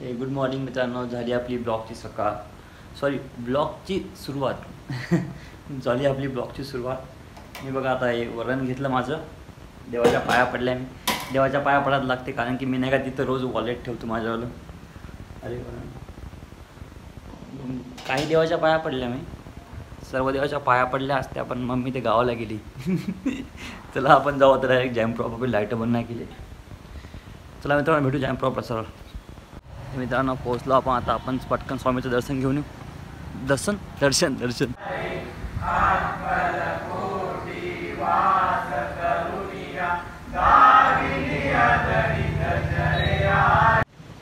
Good morning मित्रांनो. झाली आपली ब्लॉगची सकाळ, सॉरी ब्लॉगची सुरुवात झाली आपली ब्लॉगची सुरुवात. मी बघा आता हे वरण घेतलं माझं, देवाच्या पाया पडल्या. मी देवाच्या पाया पडायला लागते कारण की मी नाही का तिथं रोज वॉलेट ठेवतो माझ्यावालं. अरे काही देवाच्या पाया पडल्या, मी सर्व देवाच्या पाया पडल्या असत्या, पण मम्मी ते गावाला गेली. चला आपण जाऊ आता डायरेक्ट जॅम प्रॉप. आपली लाईट बंद नाही केली. चला मित्रांनो भेटू जॅम प्रॉपला. सरळ मित्रांनो पोहोचलो आपण. आता आपण पटकन स्वामीचं दर्शन घेऊन येऊ. दर्शन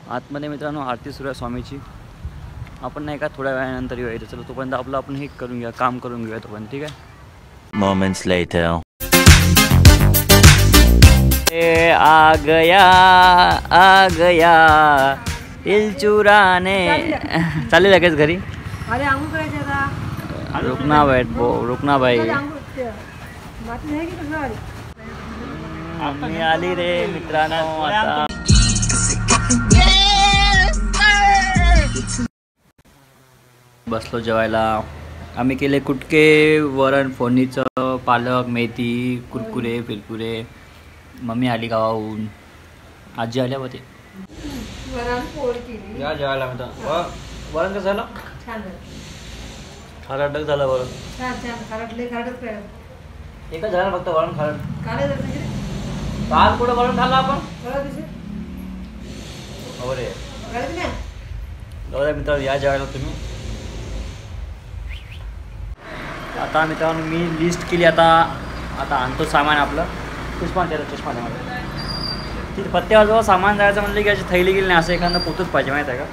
आतमध्ये मित्रांनो आरती सुरू आहे स्वामीची. आपण नाही का थोड्या वेळानंतर येऊ. चलो तोपर्यंत आपलं आपण हे करून घेऊया, काम करून घेऊया तोपर्यंत. ठीक आहे. Moments later. आ गया दिल चुराने. चालेल लगेच घरी. अरे आंघोळ करायची आता. रुकना भाई. आम्ही आली रे मित्रांनो आता. बसलो जेवायला. आम्ही केले कुटके, वरण फोडणीचं, पालक, मेथी, कुरकुरे फिरकुरे. मम्मी आली गावाहून, आजी आल्या होते. या जेवायला मित्र. वरण कसं झालं? खारटक झालं वरण. एकच झालं फक्त वरण खारट. काल कुठं वरण खाल्लं आपण? हो रे. जाऊ मित्रांनो या जेवायला तुम्ही. आता मित्रांनो मी लिस्ट केली. आता आणतो सामान आपलं. चष्मा द्या मला. तिथे पत्त्यावर सामान जायचं म्हणलं की अशी थैली गेली नाही, असं एखादं पोतच पाहिजे. माहीत आहे का?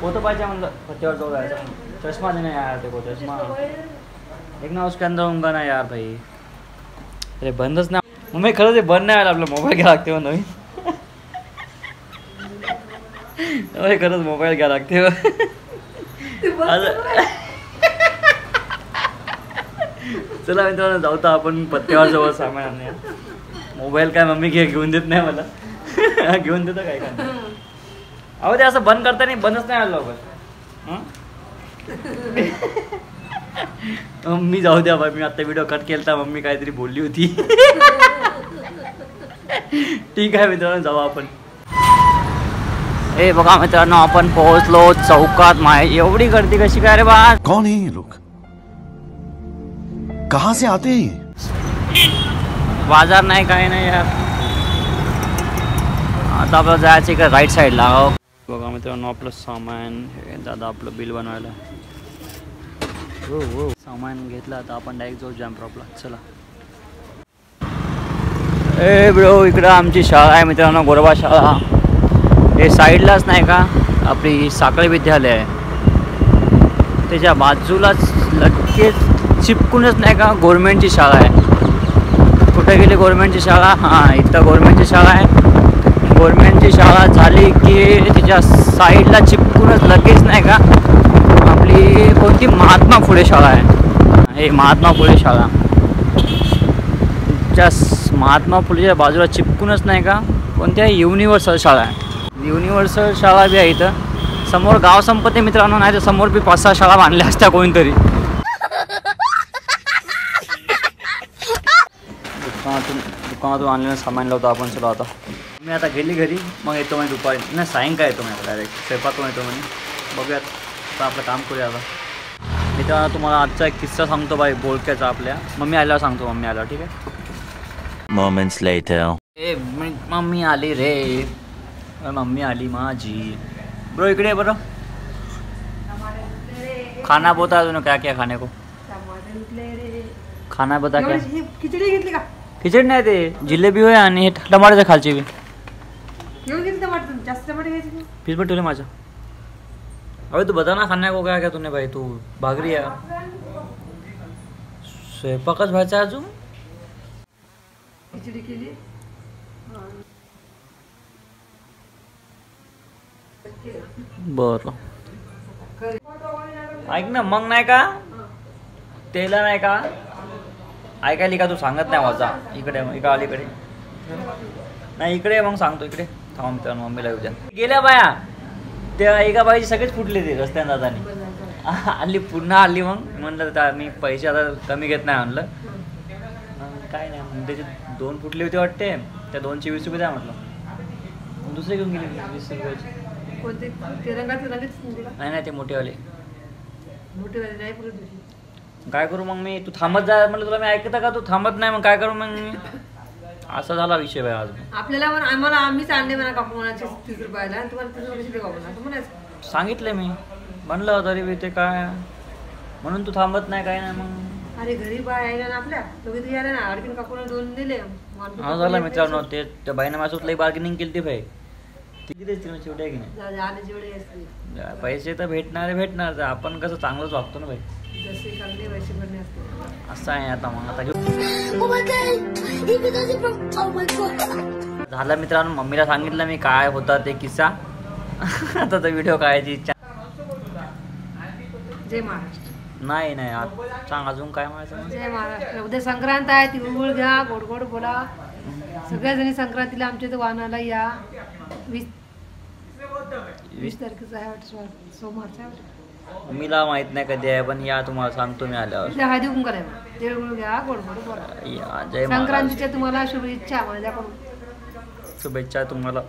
पोतं पाहिजे म्हणलं पत्त्यावर जाऊ जायचं. चष्मा देना यार, देखो चष्मा एक ना उसके अंदर होऊंगा ना यार भाई. अरे बंदच ना मग खरंच. ते बंद नाही आलं. आपलं मोबाईल घ्या लागते नवीन. खरंच मोबाईल घ्या लागते. चला मित्रांनो जाऊ तर आपण पत्त्यावर जवळ सामान आणूया. मोबाईल काय मम्मी घेऊन देत नाही मला. घेऊन देतं काय काय. अहो ते असं बंद करता नाही, बंदच नाही आलं लवकर. मम्मी जाऊ द्या बाई. मी आता व्हिडिओ कट केला तर मम्मी काहीतरी बोलली होती. ठीक आहे मित्रांनो जाऊ आपण. हे बघा मित्रांनो आपण पोहोचलो चौकात. एवढी गर्दी कशी काय रे बा? कौन है ये लोग? कहाँ से आते हैं? बाजार नाही काय नाही यार. आता आपलं जायचं इकडे राईट साईडला. बघा मित्रांनो आपलं सामान. दादा आपलं बिल बनवायला. हो सामान घेतलं. आता आपण डायरेक्ट जाऊ जॅम प्रॉपला. चला. ए ब्रो इकडं आमची शाळा आहे मित्रांनो, गोरबा शाळा. हे साईडलाच नाही का आपली साखळी विद्यालय आहे. त्याच्या बाजूलाच लगेच चिपकूनच नाही का गव्हर्नमेंटची शाळा आहे. कुठे गेली गव्हर्नमेंटची शाळा? हां इथं गव्हर्नमेंटची शाळा आहे. गव्हर्नमेंटची शाळा झाली की त्याच्या साईडला चिपकूनच लगेच नाही का आपली कोणती महात्मा फुले शाळा आहे. हे महात्मा फुले शाळा. त्या महात्मा फुलेच्या बाजूला चिपकूनच नाही का कोणत्या युनिव्हर्सल शाळा आहे. युनिव्हर्सल शाळा बी आहे इथं. समोर गाव संपत्ती मित्रांनो, नाही तर समोर बी 5-6 शाळा बांधल्या असत्या कोणीतरी. दुकानातून आणलेलं सामान लावतो आपण. चलो आता मी आता गेली घरी. मग येतो म्हणजे दुपारी नाही सायंकाळ येतो. मी डायरेक्ट स्वयंपाकून येतो म्हणजे. बघूयात आता आपलं काम करूया. आता मी तेव्हा तुम्हाला आजचा एक किस्सा सांगतो बाई बोलक्याचा. आपल्या मम्मी आल्यावर सांगतो. मम्मी आल्यावर ठीक आहे. Moments later. ए मम्मी आली रे. मम्मी आली माझी. ब्रो इकडे बरं. खाना बोता है क्या क्या खाने को? खाना बता क्या? खिचडी घेतली का? खिचडी नाही ते जिलेबी होय आणि टमाट्याच्या खालची बी. जास्त टमाटे घ्यायचे. पीस पण ठेवले माझं. अरे तू बता ना खाने को क्या क्या तूने भाई. तू भागरी आहे. स्वयंपाकच व्हायचा अजून. खिचडी केली. बरं ऐक ना मग नाही का तेला नाही का ऐकायली का? तू सांगत नाही वाचा. इकडे इकडे अलीकडे नाही इकडे. मग सांगतो इकडे. थांब मित्रांनो मम्मीला येऊ द्या. गेल्या बाया त्या एका बाईची सगळेच फुटले ते रस्त्याने जाताना. आली पुन्हा आली, मग म्हणलं मी पैसे आता कमी घेत नाही म्हणलं. मग काय नाही, मग त्याचे 2 फुटले होते वाटते, त्या 2चे 20 रुपये द्या म्हटलं. दुसरे घेऊन गेले 20 रुपयाचे. कोणते ते रंगाचे नाही ते मोठेवाले. मोठेवाले नाही पुरत होती. काय करू मग मी, तू थांबत जा म्हणलं तुला, मी ऐकता का, तू थांबत नाही, मग काय करू मग मी. असा झाला विषय बाई आज. आपल्याला आम्हाला आम्हीच आणले म्हणा काकू म्हणा 30 रुपयाला, आणि तुम्हाला 30 रुपये देऊ म्हणा, असं म्हणायचं. सांगितलं मी, म्हणलं तरी बी ते काय म्हणून तू थांबत नाही काय नाही. मग अरे घरी बाय आहे ना आपल्या दोघी यायला ना, अडकीन काकूला 2 दिले. हा झालं मित्रांनो, ते त्या बाईने माझ्यासोबत लई बार्गेनिंग केली ती भाई. ती किती शेवटी आहे की नाही. आले जेवढे असते पैसे तर भेटणार, आपण कसं चांगलंच वागतो ना भाई. जसे काढले वैसे भरणे असते. असं आहे आता. मग आता झालं मित्रांनो, मम्मीला सांगितलं मी काय होता ते किस्सा. आता तो व्हिडिओ काढायची इच्छा जय महाराष्ट्र. नाही सांग अजून काय म्हणायचं. जय महाराष्ट्र. उद्या संक्रांत आहे, तिळगुळ घ्या, गोड गोड बोला. सगळ्या जणी संक्रांतीला आमच्या इथे वाहनाला या. 20 तारखेचा आहे वाटतं, सोमवारचा आहे. मम्मीला माहित नाही कधी आहे, पण या तुम्हाला सांगतो मी आल्यावर. हळदी कुंकू करायला, तिळगुळ घ्या, गोड गोड बोला. या जय महाराष्ट्र. संक्रांतीच्या तुम्हाला शुभेच्छा माझ्याकडून. शुभेच्छा तुम्हाला.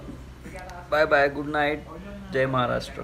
बाय बाय, गुड नाईट, जय महाराष्ट्र.